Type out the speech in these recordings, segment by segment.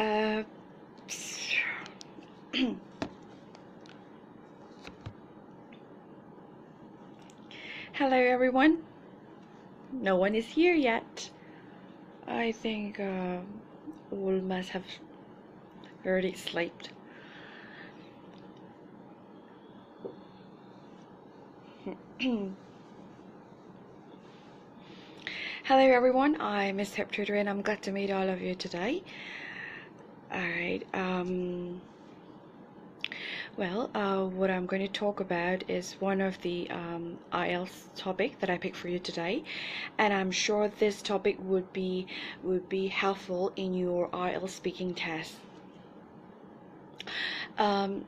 Uh, Hello everyone. No one is here yet. I think all must have already slept. Hello everyone, I'm Miss Hip Tutor and I'm glad to meet all of you today. Alright, what I'm going to talk about is one of the IELTS topic that I picked for you today, and I'm sure this topic would be helpful in your IELTS speaking test. So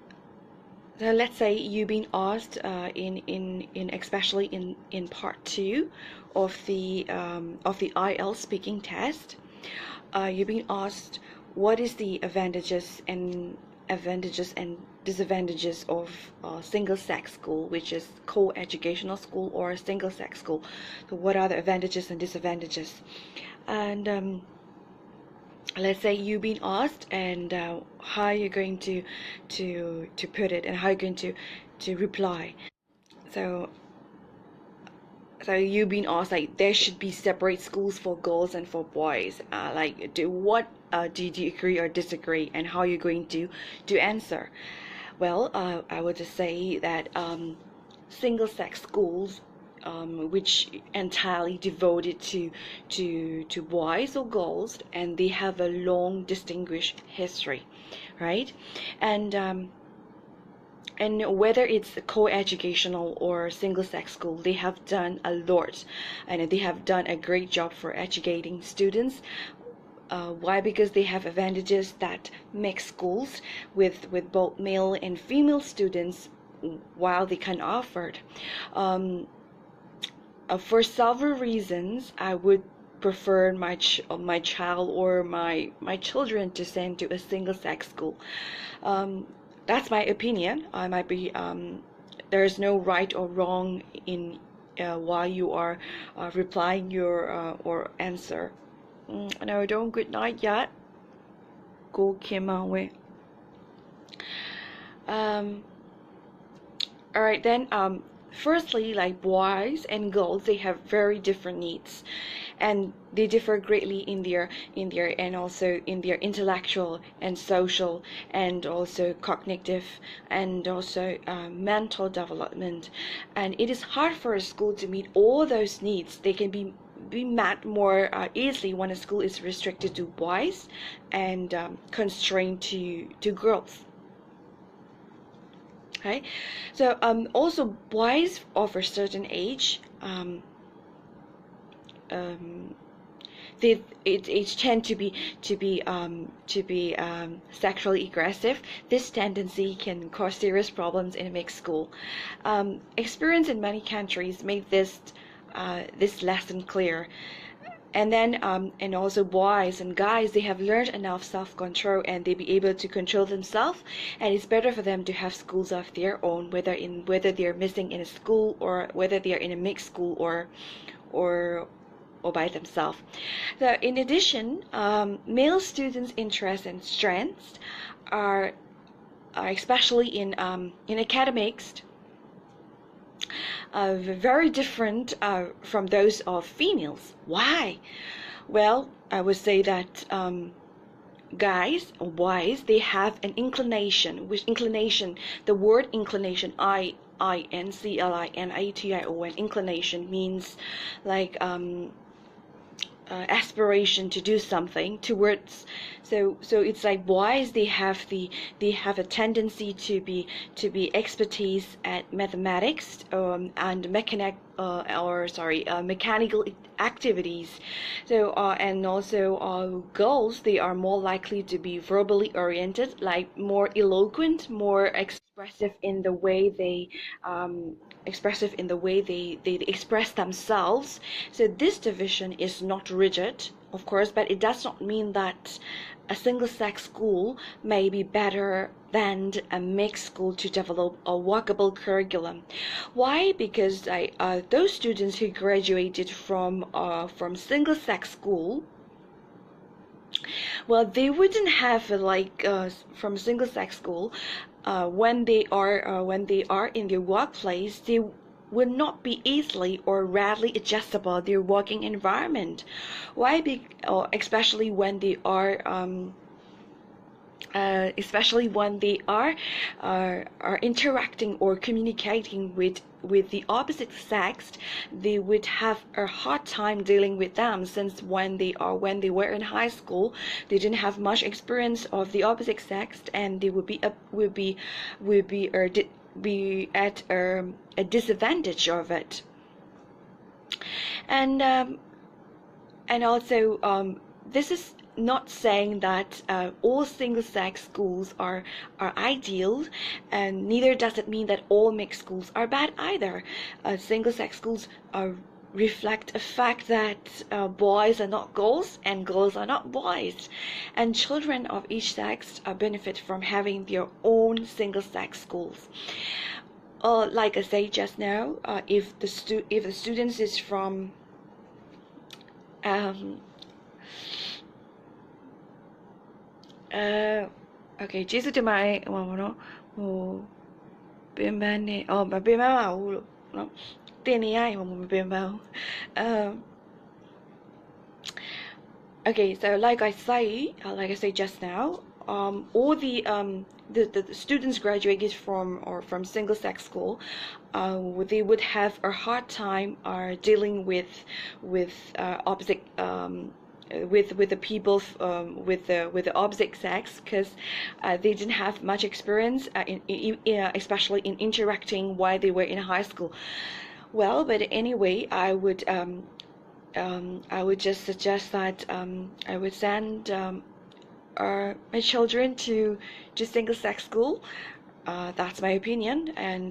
let's say you've been asked especially in part 2 of the IELTS speaking test. You've been asked what is the advantages and disadvantages of single-sex school, which is co-educational school or a single-sex school. So what are the advantages and disadvantages? And let's say you've been asked, and how you're going to put it, and how you're going to reply. So you've been asked, like, there should be separate schools for girls and for boys. Do you agree or disagree, and how you're going to answer? Well, I would just say that single-sex schools, which entirely devoted to boys or girls, and they have a long distinguished history, right? And whether it's a co-educational or single-sex school, they have done a lot, and they have done a great job for educating students. Why? Because they have advantages that mix schools with both male and female students, while they can offer it. For several reasons, I would prefer my child or my children to send to a single-sex school. That's my opinion. I might be there's no right or wrong in while you are replying your or answer. No, don't good night yet. Go Kim away. Alright then, firstly, like, boys and girls, they have very different needs, and they differ greatly in their and also in their intellectual and social and also cognitive and also mental development. And it is hard for a school to meet all those needs. They can be met more easily when a school is restricted to boys and constrained to girls. Okay, so also boys of a certain age, they tend to be sexually aggressive. This tendency can cause serious problems in a mixed school. Experience in many countries made this lesson clear. And then and also boys and guys, they have learned enough self-control, and they be able to control themselves, and it's better for them to have schools of their own, whether they're missing in a school or whether they're in a mixed school or by themselves. So in addition, male students' interests and strengths are especially in academics, very different from those of females. Why? Well, I would say that guys or boys, they have an inclination. The word inclination, INCLINATION, inclination means like aspiration to do something towards. So it's like boys, they have a tendency to be expertise at mathematics and mechanical activities. So and also girls, they are more likely to be verbally oriented, like more eloquent, more expressive in the way they express themselves. So this division is not rigid, of course, but it does not mean that a single-sex school may be better than a mixed school to develop a workable curriculum. Why? Because those students who graduated from single-sex school, Well, they wouldn't have like from single-sex school when they are in their workplace. They would not be easily or readily adjustable their working environment. Why? Especially when they are especially when they are interacting or communicating with the opposite sex, they would have a hard time dealing with them, since when they were in high school, they didn't have much experience of the opposite sex, and they would be at a disadvantage of it. And also this is not saying that all single-sex schools are ideal, and neither does it mean that all mixed schools are bad either. Single-sex schools reflect a fact that boys are not girls and girls are not boys, and children of each sex benefit from having their own single-sex schools. Like I said just now, if the students is from okay ကျေးဇူးတင်ပါတယ်ဟိုပါနော်ဟိုပင်ပန်းနဲ့မပင်ပန်းပါဘူးလို့နော်တင်နေရရင်မပင်ပန်းဘူးokay, so like I say just now, all the students graduated from single-sex school, they would have a hard time dealing with opposite with the people with the opposite sex, because they didn't have much experience especially in interacting while they were in high school. Well, but anyway, I would just suggest that I would send my children to single-sex school. That's my opinion, and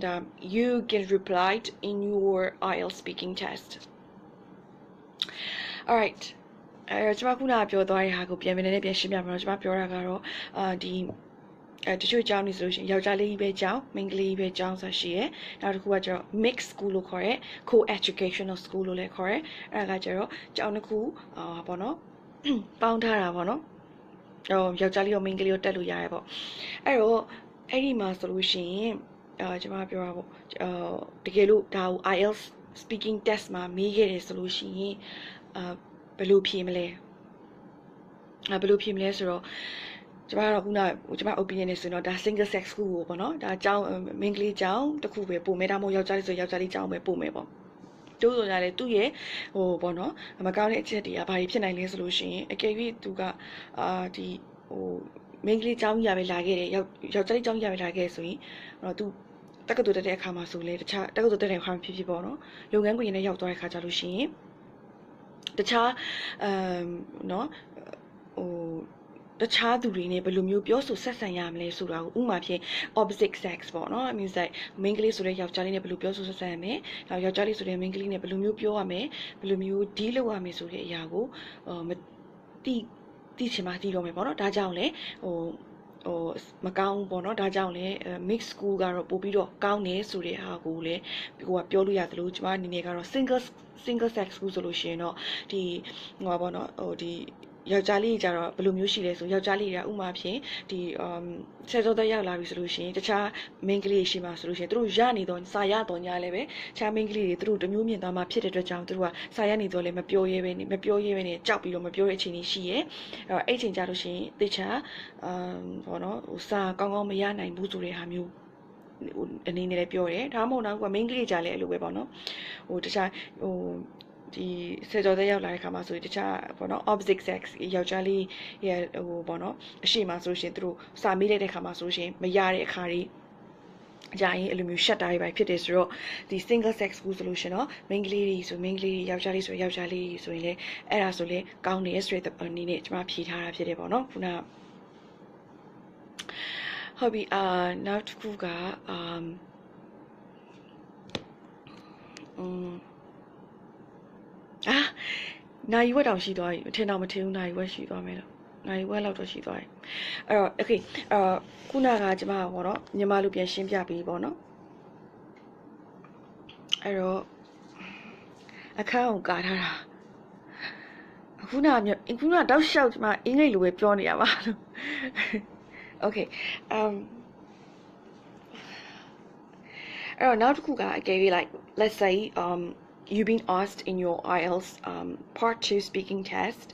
you get replied in your IELTS speaking test. All right. ကျွန်မခုနပြောသွားတဲ့ဟာကိုပြန်ရှင်းပြမယ်နော်ကျွန်မပြောတာကတော့တချို့ကျောင်းနေဆိုလို့ရှိရင်ယောက်ျားလေးကြီးပဲကျောင်းမိန်းကလေးကြီးပဲကျောင်းဆိုရှိရယ်နောက်တစ်ခုကကျတော့ mixed school လို့ခေါ်တဲ့ co-educational school လို့လည်းခေါ်တယ်အဲ့ဒါကကျတော့ကျောင်းတစ်ခုပေါ့နော်ပေါင်းထားတာပေါ့နော်ယောက်ျားလေးရောမိန်းကလေးရောတက်လို့ရတယ်ပေါ့အဲ့တော့အဲ့ဒီမှာဆိုလို့ရှိရင်ကျွန်မပြောတာပေါ့တကယ်လို့ဒါကို IELTS speaking test မှာမေးခဲ့တယ်ဆိုလို့ရှိရင်ဘယ်လိုဖြေမလဲဆိုတော့ကျွန်မတို့ခုနကျွန်မ opinion နဲ့ဆိုတော့ဒါ single sex school ကိုပေါ့နော်ဒါကျောင်းမိန်းကလေးကျောင်းတစ်ခုပဲပို့မယ်ဒါမှမဟုတ်ယောက်ျားလေးဆိုယောက်ျားလေးကျောင်းပဲပို့မယ်ပေါ့တိုးဆိုကြတယ်သူ့ရဲ့ဟိုပေါ့နော်မကောင်းတဲ့အချက်တွေကဘာတွေဖြစ်နိုင်လဲဆိုလို့ရှိရင်အကယ်၍သူကဒီဟိုမိန်းကလေးကျောင်းကြီးရပဲလာခဲ့တယ်ယောက်ျားလေးကျောင်းကြီးရပဲလာခဲ့ဆိုရင်သူတက္ကသိုလ်တက်တဲ့အခါမှာဆိုလေတခြားတက္ကသိုလ်တက်တဲ့အခါမှာဖြစ်ပေါ့နော်လုပ်ငန်းခွင်နဲ့ရောက်သွားတဲ့အခါကျလို့ရှိရင်တခြားနော်ဟိုတခြားသူတွေနဲ့ဘယ်လိုမျိုးပြောဆိုဆက်ဆံရမလဲဆိုတာကိုဥပမာဖြင့် opposite sex ပေါ့နော် I mean like မိန်းကလေးဆိုတဲ့ယောက်ျားလေးနဲ့ဘယ်လိုပြောဆိုဆက်ဆံရမလဲနောက်ယောက်ျားလေးဆိုတဲ့မိန်းကလေးနဲ့ဘယ်လိုမျိုးပြောရမလဲဘယ်လိုမျိုး deal လုပ်ရမလဲဆိုတဲ့အရာကိုမသိချင်မှသိတော့မယ်ပေါ့နော်ဒါကြောင့်လေမကောင်းပေါ့နော်ဒါကြောင့်လေ mix school ကတော့ပို့ပြီးတော့ကောင်းတယ်ဆိုတဲ့ဟာကိုလည်းကိုကပြောလို့ရတယ်လို့ကျွန်မအနေနဲ့ကတော့ single sex school ဆိုလို့ရှိရင်တော့ဒီဟိုပါပေါ့နော်ဒီယောက်ျားလေးကြတော့ဘယ်လိုမျိုးရှိလဲဆိုယောက်ျားလေးတွေကဥမာဖြင့်ဒီဆယ်စောသက်ရောက်လာပြီဆိုလို့ရှိရင်တခြားမိန်းကလေးရှိမှဆိုလို့ရှိရင်သူတို့ရနေတော့စာရတော့ညာလည်းပဲတခြားမိန်းကလေးတွေသူတို့တမျိုးမြင်သွားမှဖြစ်တဲ့အတွက်ကြောင့်သူတို့ကစာရနေတော့လည်းမပြောရဲပဲနဲ့ကြောက်ပြီးတော့မပြောတဲ့အချိန်ကြီးရှိရဲအဲ့ချိန်ကြလို့ရှိရင်တခြားဘောနော်ဟိုစာကောင်းကောင်းမရနိုင်ဘူးဆိုတဲ့ဟာမျိုးအနေနဲ့လည်းပြောတယ်ဒါမှမဟုတ်တော့ကမိန်းကလေးကြလည်းအဲ့လိုပဲပေါ့နော်ဟိုတခြားဟိုဒီဆယ်ကျော်သက်ရောက်လာတဲ့ခါမှာဆိုရင်တခြားပေါ့နော် opposite sex ယောက်ျားလေးရဲ့ဟိုပေါ့နော်အရှိမှဆိုလို့ရှိရင်သူတို့စာမေးလိုက်တဲ့ခါမှာဆိုလို့ရှိရင်မရတဲ့အခါတွေကြာရင်အဲ့လိုမျိုး shut တာတွေပဲဖြစ်တယ်ဆိုတော့ဒီ single sex school solution เนาะမိန်းကလေးတွေဆိုမိန်းကလေးတွေယောက်ျားလေးဆိုယောက်ျားလေးဆိုရင်လည်းအဲ့ဒါဆိုလည်းကောင်းတယ် straight အနေနဲ့ကျွန်မဖြေထားတာဖြစ်တယ်ပေါ့နော်ခုနဟုတ်ပြီနောက်တစ်ခုကနိုင်ဝက်တောင်ရှိသွားပြီထင်တော့မထင်ဘူးနိုင်ဝက်ရှိသွားမယ်လို့နိုင်ဝက်လောက်တော့ရှိသွားပြီအဲ့တော့ okay ခုနကကျွန်မပေါ့နော်ညီမလူပြန်ရှင်းပြပြီးပေါ့နော်အဲ့တော့အခန်းကိုကာထားတာ ခုနတောက်လျှောက်ဒီမှာအင်္ဂလိပ်လိုပဲပြောနေရပါလို့ Okay now I gave you like let's say you've been asked in your IELTS part 2 speaking test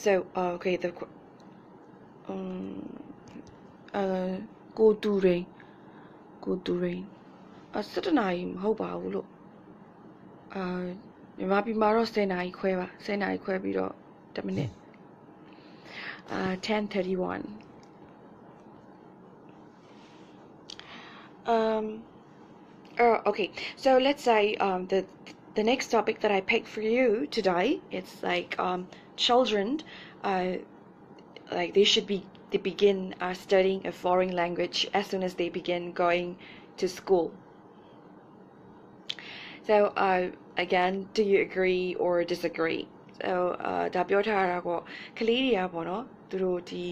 so okay the go to rain 17နာရီမဟုတ်ပါဘူးလို့မြန်မာပြည်မှာတော့10နာရီခွဲပါ10နာရီခွဲပြီးတော့10 minute 10:31 okay so let's say the next topic that I picked for you today it's like children like they begin studying a foreign language as soon as they begin going to school so again do you agree or disagree so ဒါပြောထားတာပေါ့ကလေးတွေကပေါ့နော်သူတို့ဒီ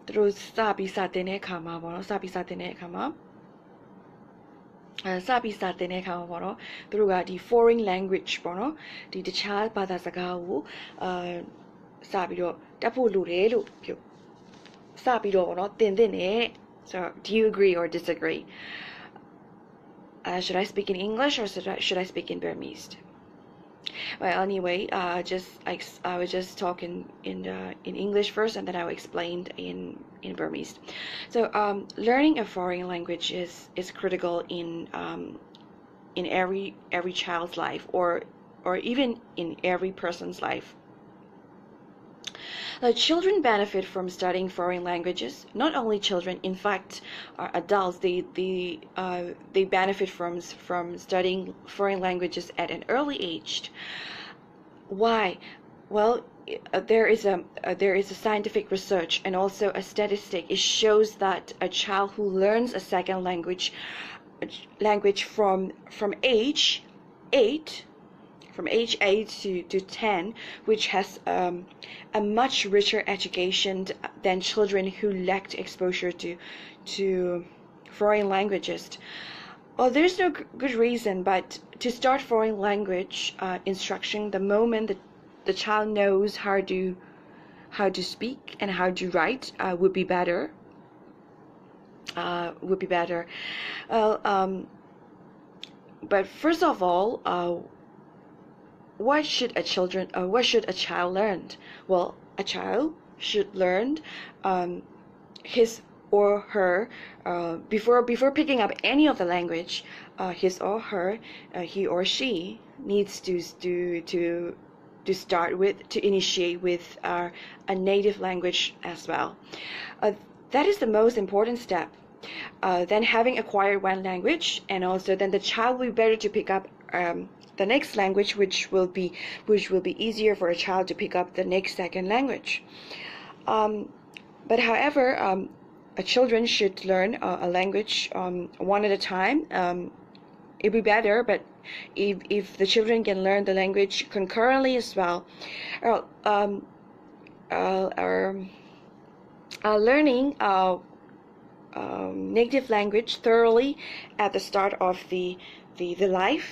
သူတို့စပြီးစတင်တဲ့အခါမှာပေါ့နော်စပြီးစတင်တဲ့အခါမှာပေါ့နော်သူတို့ကဒီ foreign language ပေါ့နော်ဒီတခြားဘာသာစကားကိုစပြီးတော့တက်ဖို့လိုတယ်လို့ပြောစပြီးတော့ပေါ့နော်သင်တယ် so do you agree or disagree should I speak in English or should I speak in Burmese well anyway I was just talking in English first and then I will explain in Burmese so learning a foreign language is critical in every child's life or even in every person's life children benefit from studying foreign languages. Not only children, in fact, adults. They benefit from studying foreign languages at an early age. Why? Well, there is a scientific research and also a statistic. It shows that a child who learns a second language from age 8. From age 8 to 10, which has a much richer education than children who lacked exposure to foreign languages. Well, there's no good reason, but to start foreign language instruction the moment that the child knows how to speak and how to write would be better. But first of all, what should a child learn? Well, a child should learn his or her before picking up any of the language. His or her, he or she needs to start with to initiate with a native language as well. That is the most important step. Then having acquired one language, and also then the child will be better to pick up the next language, which will be easier for a child to pick up the next second language. But however, children should learn a language one at a time. It'd be better, but if the children can learn the language concurrently as well, learning native language thoroughly at the start of the life.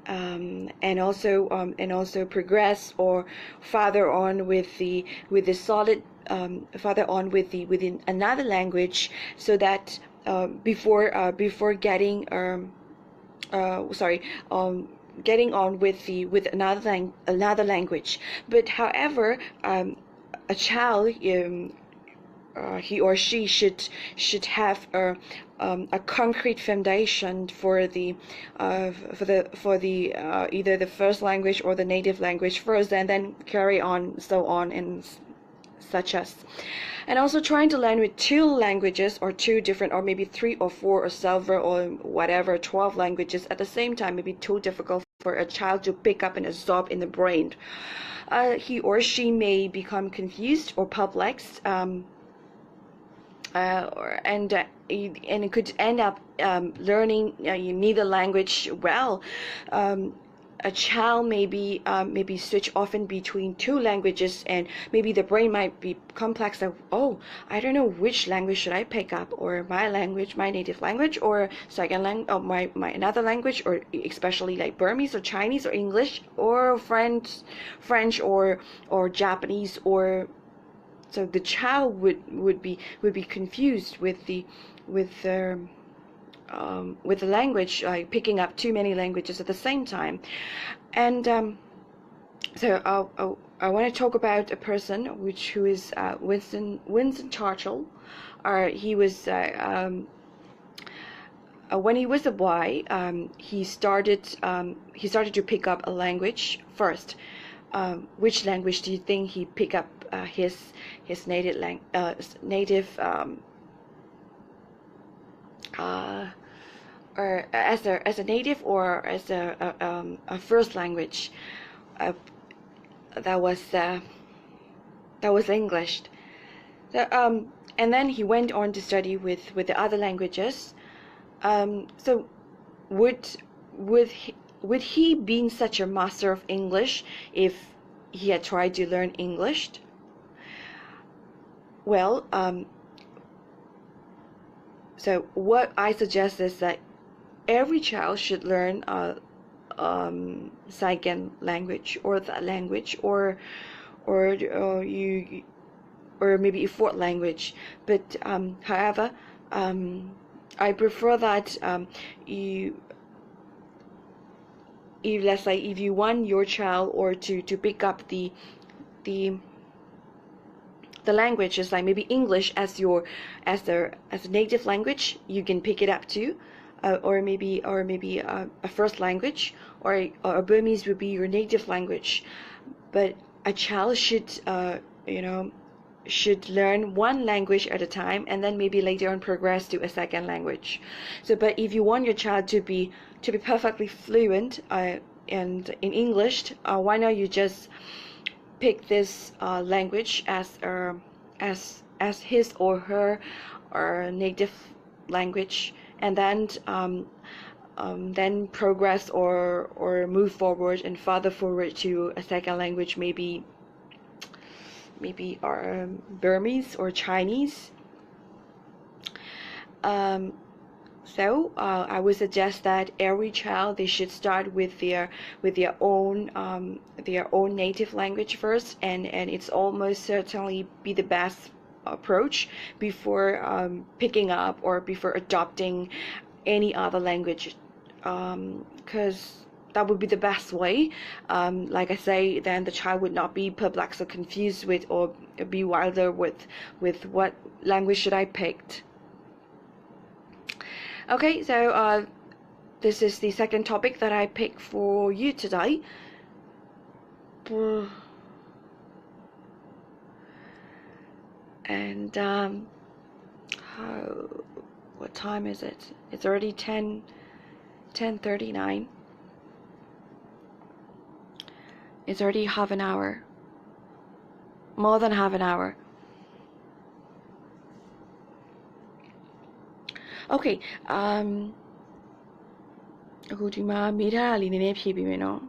And also progress or further on with another language, so that before getting getting on with another language. But however, a child he or she should have a concrete foundation for either the first language or the native language first, and then carry on so on and such as. And also trying to learn with 2 languages or 2 different, or maybe 3 or 4 or several or whatever 12 languages at the same time may be too difficult for a child to pick up and absorb in the brain. He or she may become confused or perplexed. And it could end up learning neither language well. a child maybe switch often between two languages, and maybe the brain might be complex of, oh, I don't know which language should I pick up, or my language, my native language, or second language, oh, my another language, or especially like Burmese or Chinese or English or French or Japanese, or so the child would be confused with the language, like picking up too many languages at the same time. And so I want to talk about a person who is Winston Churchill. He was when he was a boy, he started to pick up a language first. Which language do you think he picked up his native or as a native, or as a first language? That was English. And then he went on to study with the other languages. So would he been such a master of English if he had tried to learn English? Well, so what I suggest is that every child should learn second language, or that language, or maybe a fourth language. But however, I prefer that let's say if you want your child or to pick up the language, is like maybe English as a native language, you can pick it up too. Or maybe a first language, or Burmese would be your native language. But a child should learn one language at a time, and then maybe later on progress to a second language. So, but if you want your child to be perfectly fluent in English, why not you just pick this language as his or her or native language, and then progress or move forward and further forward to a second language, maybe Burmese or Chinese. So I would suggest that every child, they should start with their own native language first, and it's almost certainly be the best approach before picking up or before adopting any other language, because that would be the best way. Like I say, then the child would not be perplexed or confused with, or be wilder with what language should I pick. Okay, so this is the second topic that I picked for you today. And what time is it? It's already 10:39. It's already half an hour. More than half an hour. Okay, အခုဒီမှာမိထားတာလေးနည်းနည်းဖြည့်ပေးမယ်နော်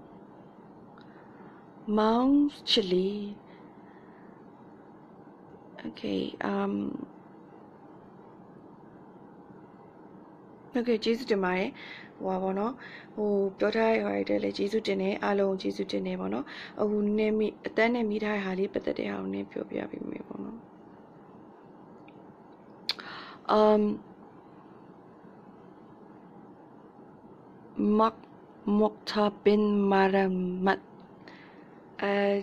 မောင်ချစ်လေး Okay, okay, ကျေးဇူးတင်ပါတယ်ဟိုပါပေါ့နော်ဟိုပြောထားရတဲ့လေကျေးဇူးတင်တယ်အားလုံးကျေးဇူးတင်တယ်ပေါ့နော်အခုနည်းမိအတန်းနဲ့မိထားတဲ့ဟာလေးပတ်သက်တဲ့ဟာကိုနည်းပြောပြပေးမယ်ပေါ့နော်Mokta bin Maramat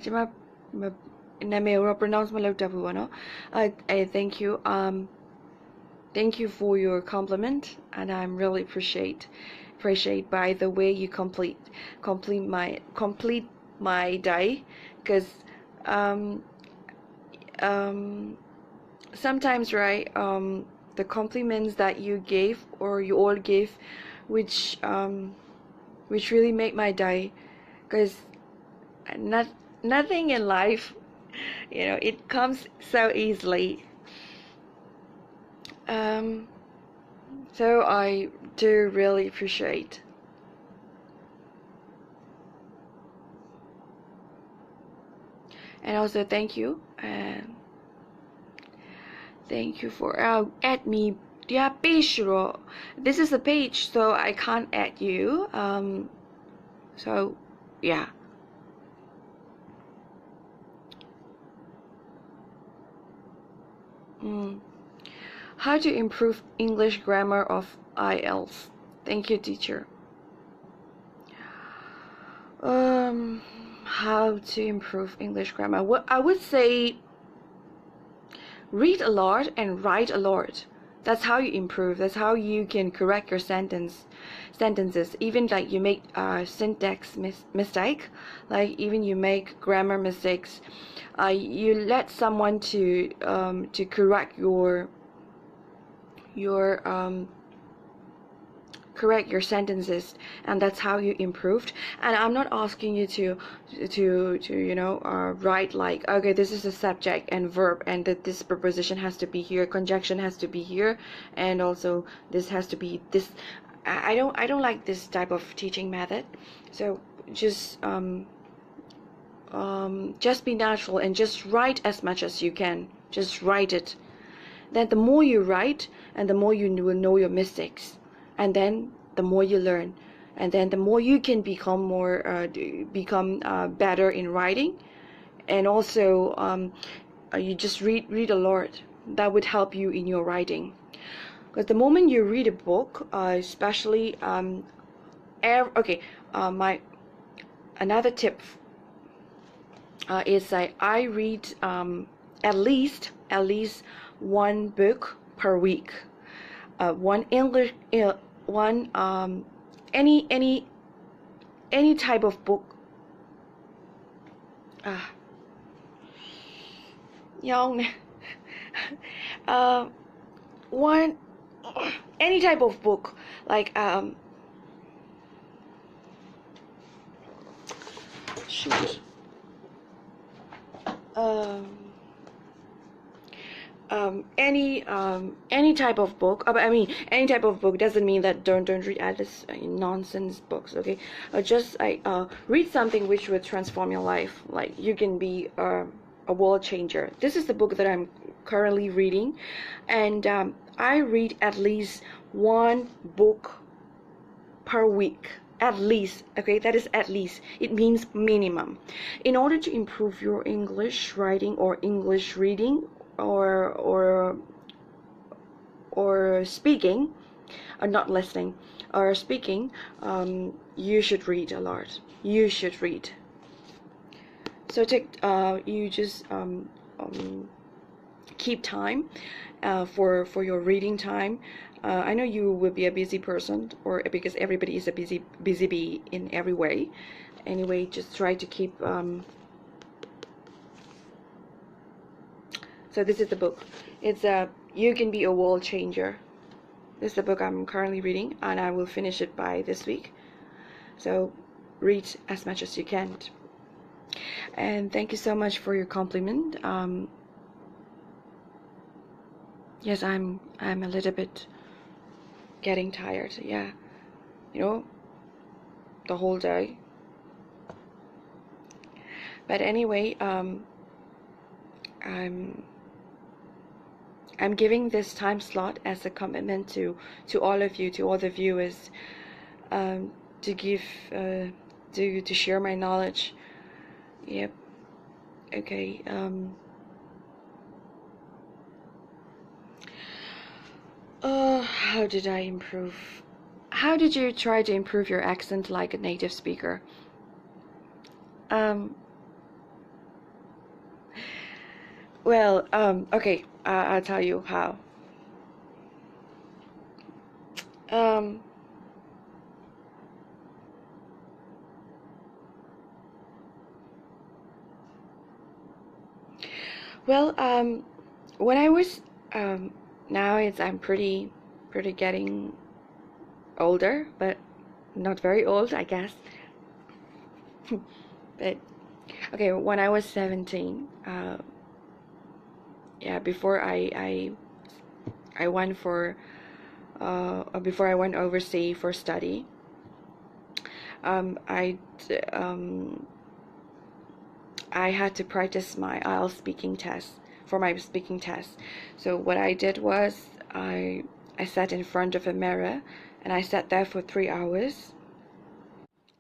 ကျွန်မနာမည်ကို pronounce မလုပ်တတ်ဘူးပေါ့နော်thank you thank you for your compliment, and I'm really appreciate by the way you complete my day, because sometimes, right, the compliments that you gave or you all gave, which really make my day, because nothing in life, it comes so easily. So I do really appreciate. And also thank you. Thank you for add me. Yeah, page. This is a page, so I can't add you. So yeah. How to improve English grammar of IELTS? Thank you, teacher. How to improve English grammar? Well, I would say read a lot and write a lot. That's how you improve. That's how you can correct your sentences. Even like you make syntax mistake, like even you make grammar mistakes, you let someone to correct your correct your sentences, and that's how you improved. And I'm not asking you to write like, okay, this is a subject and verb, and that this preposition has to be here, conjunction has to be here, and also this has to be this. I don't like this type of teaching method. So just be natural and just write as much as you can. Just write it. Then the more you write, and the more you will know your mistakes, and then the more you learn, and then the more you can become better in writing. And also you just read a lot. That would help you in your writing, because the moment you read a book, especially my another tip is I read at least one book per week. One English, one any type of book. One any type of book, like shoot. Any type of book. I mean, any type of book doesn't mean that don't read this nonsense books. Okay, just read something which would transform your life. Like you can be a world changer. This is the book that I'm currently reading, and I read at least one book per week. At least, okay, that is at least. It means minimum. In order to improve your English writing or English reading or speaking, not listening, or speaking, you should read a lot. You should read. So you just keep time for your reading time. I know you will be a busy person, or because everybody is a busy bee in every way. Anyway, just try to keep. So this is the book. It's You Can Be a World Changer. This is the book I'm currently reading, and I will finish it by this week. So read as much as you can. And thank you so much for your compliment. Yes, I'm a little bit getting tired. Yeah, the whole day. But anyway, I'm giving this time slot as a commitment to all of you, to all the viewers, to give to share my knowledge. Yep. Okay. How did I improve? How did you try to improve your accent like a native speaker? Well, okay, I'll tell you how. Well, when I was, now I'm pretty getting older, but not very old, I guess. But okay, when I was 17, yeah, before I went for before I went overseas for study, I had to practice my IELTS speaking test for my speaking test. So what I did was I sat in front of a mirror and I sat there for 3 hours.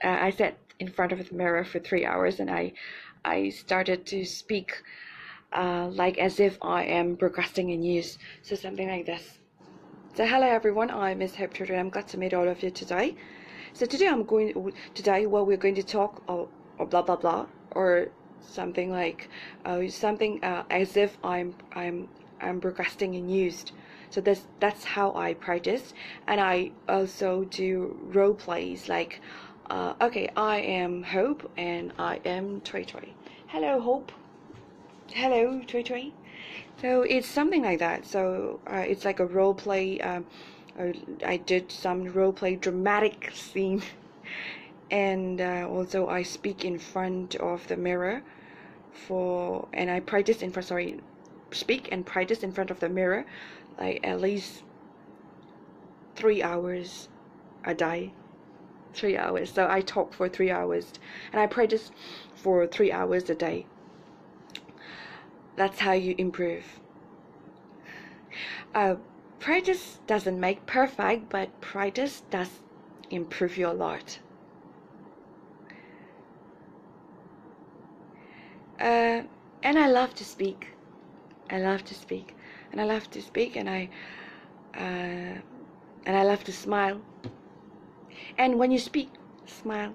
I sat in front of the mirror for 3 hours and I started to speak like as if I am broadcasting a news. So something like this. So hello everyone, I'm Miss Hope Tutor. I'm glad to meet all of you today. So today what we're going to talk or blah blah blah or something like something as if I'm broadcasting a news. So that's how I practice, and I also do role plays like okay, I am Hope and I am Toy Toy. Hello Hope. Hello Toy Toy. So it's something like that. So it's like a role play. I did some role play dramatic scene, and also I speak in front of the mirror and I practice in front. Sorry, speak and practice in front of the mirror, like at least 3 hours a day. 3 hours. So I talk for 3 hours, and I practice for 3 hours a day. That's how you improve. Practice doesn't make perfect, but practice does improve you a lot. And I love to speak. I love to speak, and I love to speak, and I love to smile. And when you speak, smile.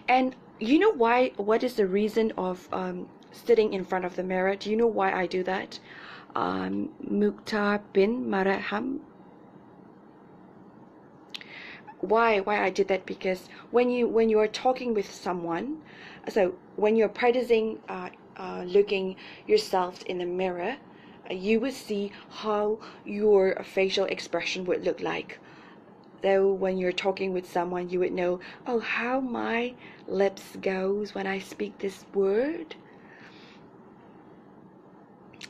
And you know why? What is the reason of sitting in front of the mirror? Do you know why I do that? Mukhtar bin Maraham. Why I did that? Because when you are talking with someone, so when you're practicing looking yourself in the mirror, you will see how your facial expression would look like. Though when you're talking with someone, you would know, oh, how my lips goes when I speak this word,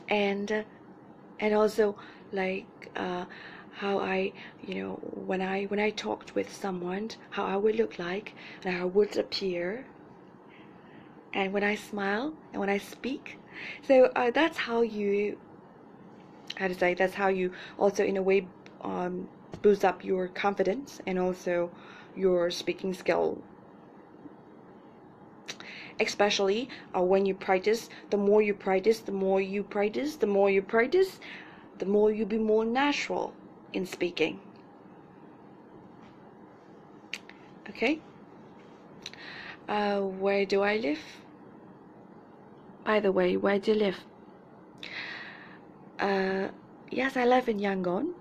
and also like how I, when I talked with someone, how I would look like and how I would appear, and when I smile and when I speak. So that's how you, that's how you also in a way boost up your confidence and also your speaking skill. Especially when you practice, the more you practice, the more you practice, the more you practice, the more you be more natural in speaking. Okay. Where do I live? By the way, where do you live? Yes, I live in Yangon.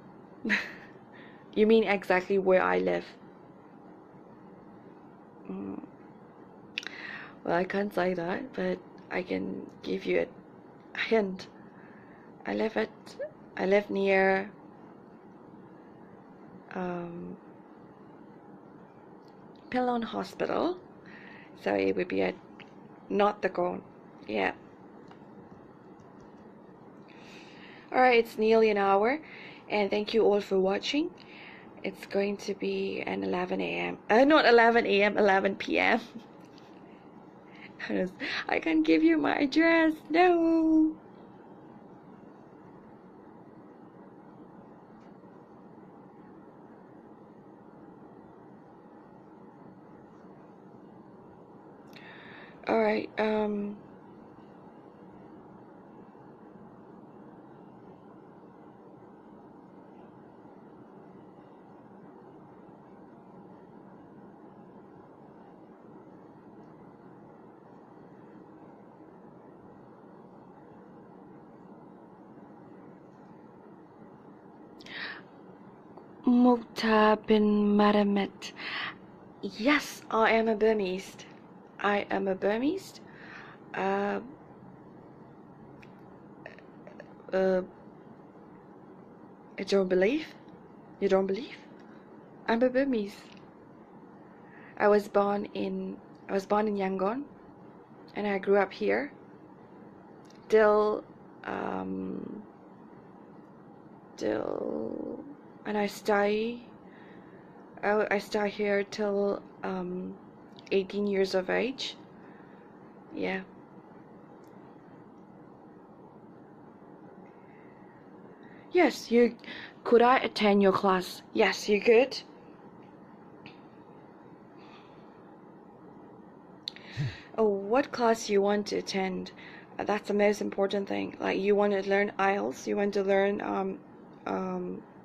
You mean exactly where I live? Well, I can't say that, but I can give you a hint. I live near Pilon Hospital, so it would be at not the Gone. Yeah. Alright, it's nearly an hour, and thank you all for watching. It's going to be an 11 a.m. Not 11 a.m., 11 p.m. I can't give you my address. No. Alright, Mukhtar bin Maramet. Yes, I am a Burmese. I am a Burmese. Uh, I don't believe. You don't believe? I'm a Burmese. I was born in Yangon, and I grew up here. Till and I stay I start here till 18 years of age. Yeah. Yes, you could I attend your class? Yes, you could. Oh, what class you want to attend? That's the most important thing. Like you want to learn IELTS, you want to learn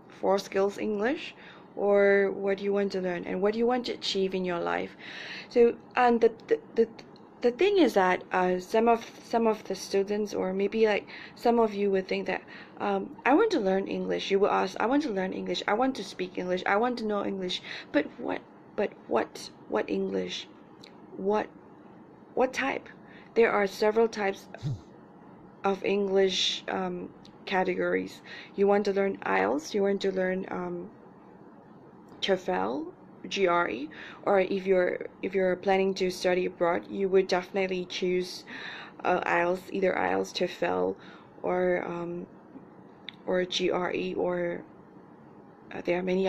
four skills English, or what do you want to learn and what do you want to achieve in your life. So and the thing is that some of the students, or maybe like some of you would think that I want to learn English. You will ask, I want to learn English, I want to speak English, I want to know English, but what English? What type? There are several types of English categories. You want to learn IELTS, you want to learn TOEFL, GRE, or if you're planning to study abroad, you would definitely choose IELTS, either IELTS, TOEFL, or GRE, or there are many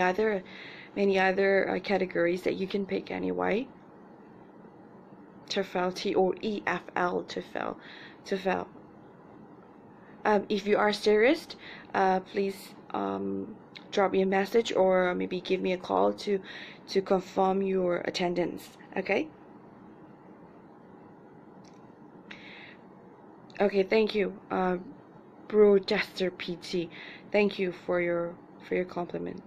other categories that you can pick anyway. TOEFL, TOEFL, TOEFL, TOEFL. If you are serious, please drop me a message or maybe give me a call to confirm your attendance. Okay? Okay, thank you, Broadcaster PT. Thank you for your compliment.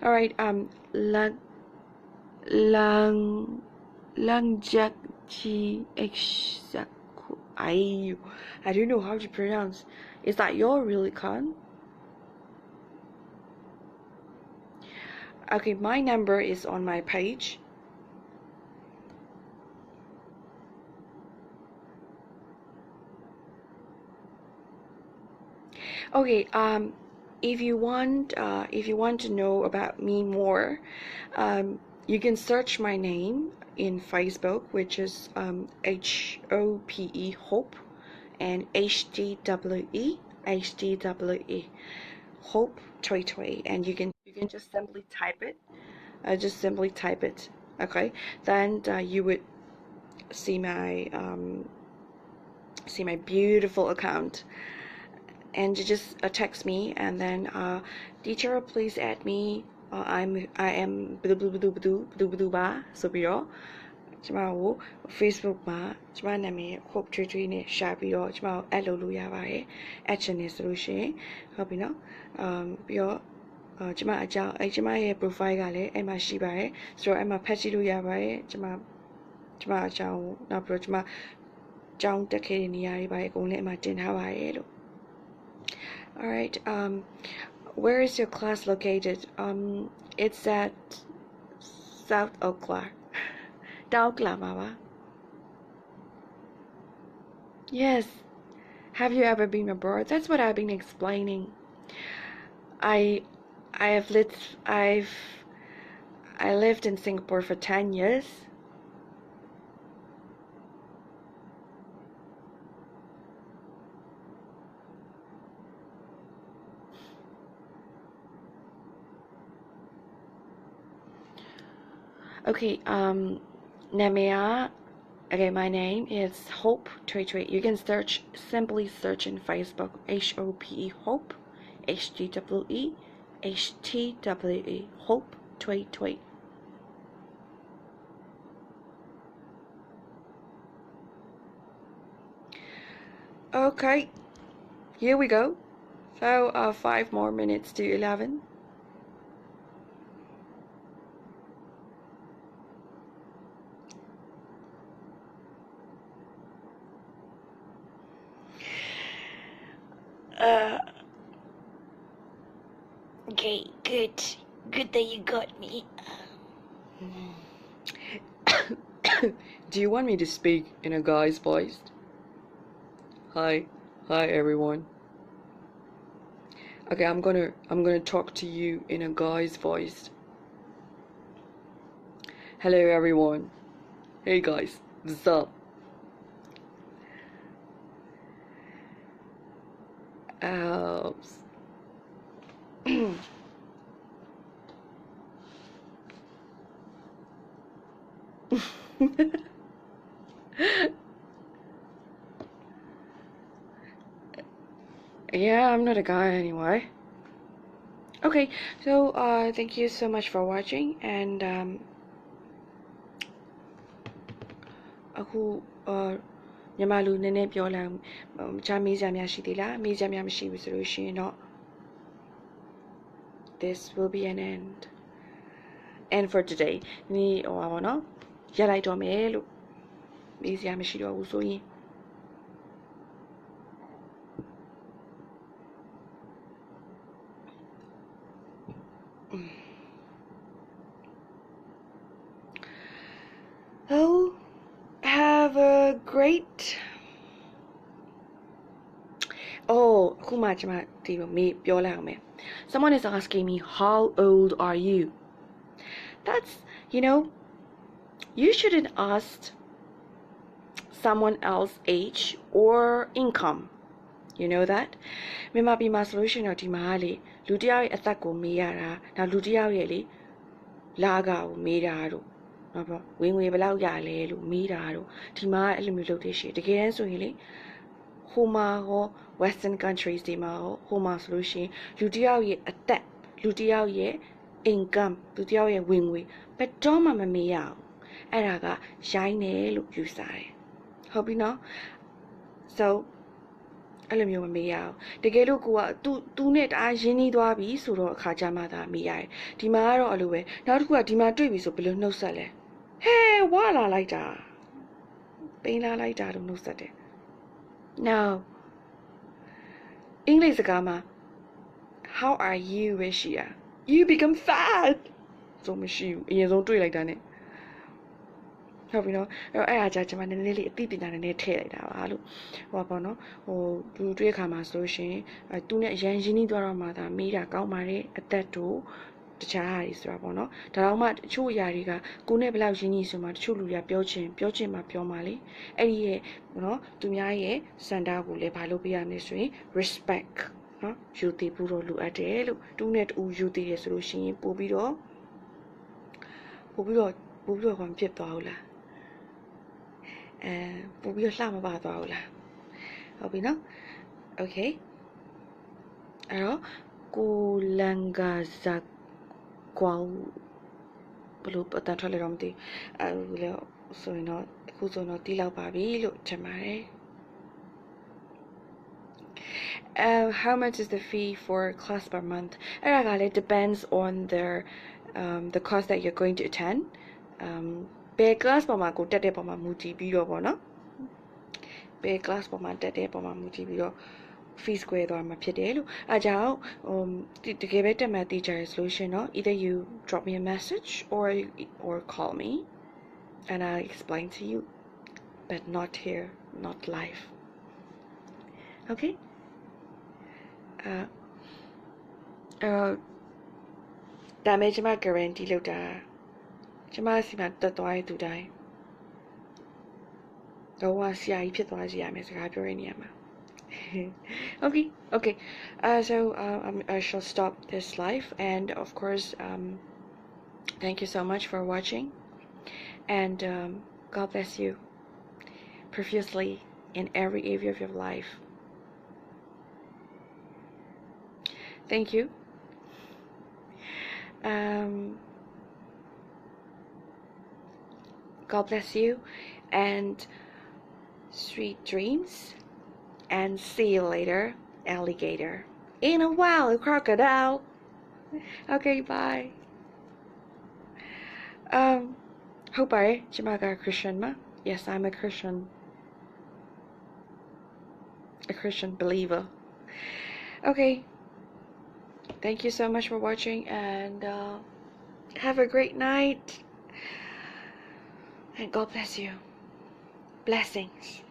All right, lang Langjakji Exaku. I don't know how to pronounce. Is that your really con? Okay, my number is on my page. Okay, if you want to know about me more, you can search my name in Facebook, which is HOPE Hope, and HDWE Hope Toy Toy, and you can just simply type it. Okay, then you would see my beautiful account, and you just text me, and then teacher, please add me. I am blah blah blah blah blah blah blah ဆိုပြီးတော့ကျမကို Facebook မှာကျမနာမည် Hope ထွေးထွေးနဲ့ရှာပြီးတော့ကျမကို add လုပ်လို့ရပါတယ် add ချင်တယ်ဆိုလို့ရှိရင်ဟုတ်ပြီနော်ပြီးတော့ကျမအကြောင်းကျမရဲ့ profile ကလည်းအဲ့မှာရှိပါတယ်ဆိုတော့အဲ့မှာဖတ်ကြည့်လို့ရပါတယ်ကျမအကြောင်းနောက်ပြီးတော့ကျမကျောင်းတက်ခဲ့တဲ့နေရာတွေပါတယ်အကုန်လည်းအမှတင်ထားပါတယ်လို့ All right, where is your class located? It's at South Oakland. Oklahoma. Yes. Have you ever been abroad? That's what I've been explaining. I lived in Singapore for 10 years. Okay, Namia. Okay, my name is Hope Tway Tway. You can simply search in Facebook, HOPE Hope, HTWE, HTWE, Hope Tway Tway. Okay, here we go. So 5 more minutes to 11. Okay, good that you got me. Do you want me to speak in a guy's voice? Hi everyone. Okay, I'm gonna talk to you in a guy's voice. Hello everyone. Hey guys, what's up? Yeah, I'm not a guy anyway. Okay, so thank you so much for watching, andအခုမြန်မာလူနည်းနည်းပြောလာချားမေးစရာများရှိသေးလားမေးစရာများမရှိဘူးဆိုလို့ရှိရင်တော့ this will be an end for today ဒီဟိုပါဘောနော်ရက်လိုက်တော့မယ်လို့မေးစရာမရှိတော့ဘူးဆိုရင် Oh, have a great Oh,အခုမှကျွန်မဒီမေးပြောလိုက်အောင်မယ် Someone is asking me how old are you? That's, you know, you shouldn't ask someone else's age or income. You know that? မြန်မာပြည်မှာဆိုလို့ရှိရင်တော့ဒီမှာလေလူတစ်ယောက်ရဲ့အသက်ကိုမေးရတာနောက်လူတစ်ယောက်ရဲ့လေလာကကိုမေးတာတို့နော်ပေါ့ဝင်ငွေဘယ်လောက်ရလဲလို့မေးတာတို့ဒီမှာအဲ့လိုမျိုးလုပ်တဲ့ရှိတကယ်တမ်းဆိုရင်လေဟိုမှာရော Western countries တွေမှာရောဟိုမှာဆိုလို့ရှိရင်လူတစ်ယောက်ရဲ့အသက်လူတစ်ယောက်ရဲ့ income လူတစ်ယောက်ရဲ့ဝင်ငွေဘယ်တော့မှမမေးရအောင်အဲ့ဒါကရိုင်းတယ်လို့ယူဆတယ်ဟုတ်ပြီနော် so အဲ့လိုမျိုးမမေးရအောင်တကယ်လို့ကိုကသူနဲ့တအားရင်းနှီးသွားပြီဆိုတော့အခါကျမှသာမေးရတယ်ဒီမှာကတော့အဲ့လိုပဲနောက်တစ်ခုကဒီမှာတွေ့ပြီဆိုဘယ်လိုနှုတ်ဆက်လဲဟဲဝါလာလိုက်တာပိန်လာလိုက်တာလို့နှုတ်ဆက်တယ် now အင်္ဂလိပ်စကားမှာ how are you ပဲရှိရ you become fat ဆိုမရှိဘူးအရင်ဆုံးတွေ့လိုက်တာ ਨੇ ဟုတ်ပြီနော်အဲ့ဒါကြာကျွန်မနည်းနည်းလေးအသိပညာနည်းနည်းထည့်လိုက်တာပါလို့ဟိုပါပေါ့နော်ဟိုလူတွေ့ခါမှာဆိုလို့ရှိရင်သူနဲ့အရန်ရင်းနှီးသွားတော့မှဒါမေးတာကောင်းပါတယ်အသက်တို့တခြားဟာတွေဆိုတာပေါ့နော်ဒါတော့မှတချို့အရာတွေကကိုနဲ့ဘယ်လောက်ရင်းနှီးဆိုမှတချို့လူတွေကပြောချင်မှပြောမှလေအဲ့ဒီရဲ့နော်သူများရဲ့စန္ဒကိုလည်းဘာလို့ပေးရမလဲဆိုရင် respect နော်ယူတည်ဖို့တော့လိုအပ်တယ်လို့တူနဲ့တူယူတည်ရဆိုလို့ရှိရင်ပို့ပြီးတော့ဘာဖြစ်သွားဘူးလားပို့ပြီးတော့လှမပါသွားဘူးလားဟုတ်ပြီနော် okay အဲ့တော့ကိုလန်ဂါဇာကွာဘလို့အတန်ထွက်လေတော့မသိအဲ့လိုဆိုရင်တော့အခုဆိုတော့တီးလောက်ပါပြီလို့ထင်ပါတယ် how much is the fee for class per month အဲ့ဒါကလည်း depends on the course that you're going to attend ဘယ် class ပေါ်မှာကိုတက်တဲ့ပုံမှာမူတည်ပြီးတော့ပေါ့နော်ဘယ် class ပေါ်မှာတက်တဲ့ပုံမှာမူတည်ပြီးတော့ fee square သွားမှာဖြစ်တယ်လို့အားကြောင့်တကယ်ပဲတက်မှသိကြရဆိုလို့ရှင်เนาะ either you drop me a message or call me and I'll explain to you but not here not live okay ဒါမဲ့ကျွန်မ guarantee လုပ်တာကျွန်မစီမှာတက်သွားတဲ့သူတိုင်းတော့ဆရာကြီးဖြစ်သွားစီရမယ်စကားပြောရနေရမှာ okay so I shall stop this live and of course thank you so much for watching and God bless you profusely in every area of your life thank you God bless you and sweet dreams and see you later alligator in a while crocodile okay bye hope I Chimaga Christian ma yes I'm a Christian believer okay thank you so much for watching and have a great night and God bless you blessings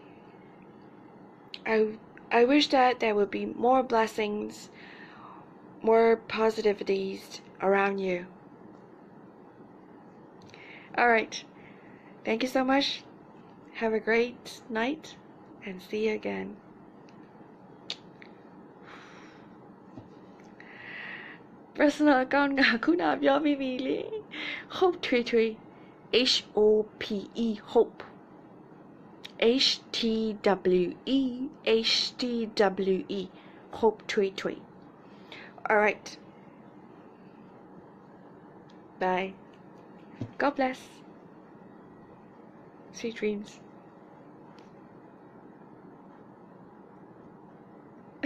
I wish that there would be more blessings more positivities around you all right thank you so much have a great night and see you again personal account nga ခုနပြောမိပြီလေ hope ထွေ HOPE, hope. HTWE, hope, tui tui. Alright. Bye. God bless. Sweet dreams.